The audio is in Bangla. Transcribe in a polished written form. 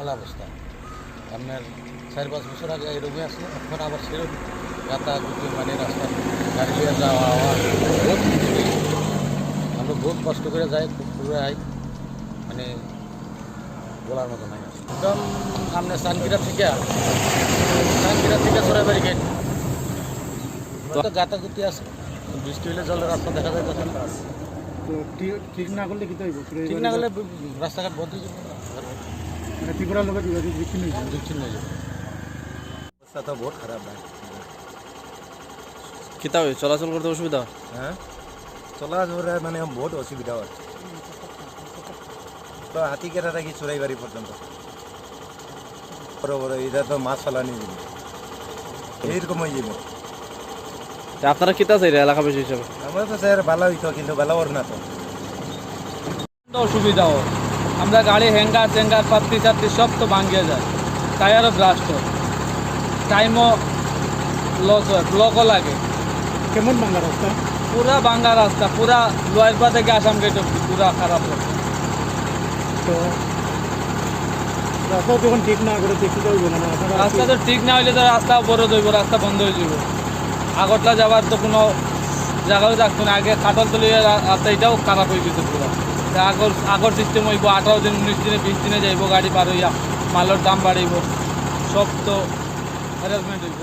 মেলা অবস্থা। আপনার 4-5 বছর আগে এরকমই আসলো, এখন আবার সেরকম গাতাগুতি, মানে রাস্তা গাড়ি নিয়ে যাওয়া আওয়া বহুত কিছু হয়েছে। আমরা বহুত কষ্ট করে যাই, খুব করে আই, মানে বলার মতো নাই। একদম আপনার সানকিরা থেকে সরাইবাড়ি গেট তো গাতাগুতি আছে, বৃষ্টি হলে জলের রাস্তা দেখা যায় তখন। তো ঠিক না করলে কি হইব? ঠিক না হলে রাস্তাঘাট বন্ধ হয়ে যাবে, মানে ত্রিপুরার লোকের যোগাযোগ বিচ্ছিন্ন হয়ে যাবে। বিচ্ছিন্ন হয়ে যাবে। অবস্থা তো বহুত খারাপ ভাই। কিতা হয় চলাচল করতে অসুবিধা? হ্যাঁ, চলাচলে মানে বহুত অসুবিধা হয়। তো হাতি কেটা থাকি চোরাইবাড়ি পর্যন্ত বড় বড় এটা তো মাছ ফেলানি যাবে, এইরকম হয়ে যাবে। আপনারা কিতা চাই এলাকাবাসী হিসাবে? আমরা তো স্যার ভালো হইতো, কিন্তু ভালো ওর না তো অসুবিধা হয়। আমরা গাড়ি হ্যাঙ্গার ট্যাঙ্গার পাত্তি চাত্তি সব তো ভাঙিয়ে যায়, টায়ারও ব্লাস্ট হয়, টাইমও লস হয়, ব্লকও লাগে। কেমন বাংলা রাস্তা? পুরা ভাঙ্গা রাস্তা, পুরা লোয়ারপা থেকে আসাম গেট অব্দি পুরা খারাপ রাস্তা। তো রাস্তা যখন ঠিক না করে দেখতে হইব না, আপনারা রাস্তা তো ঠিক না হইলে তো রাস্তা অবরোধ হইব, রাস্তা বন্ধ হয়ে যাব। আগরতলা যাওয়ার তো কোনো জায়গাও থাকতো না, আগে কাটলতলি রাস্তা এটাও খারাপ হয়ে গেছে পুরো। আগর সিস্টেম হইব, 18 দিন 19 দিনে 20 দিনে যাইব গাড়ি পার হইয়া, মালের দাম বাড়িব, সব তো হ্যারাসমেন্ট হইব।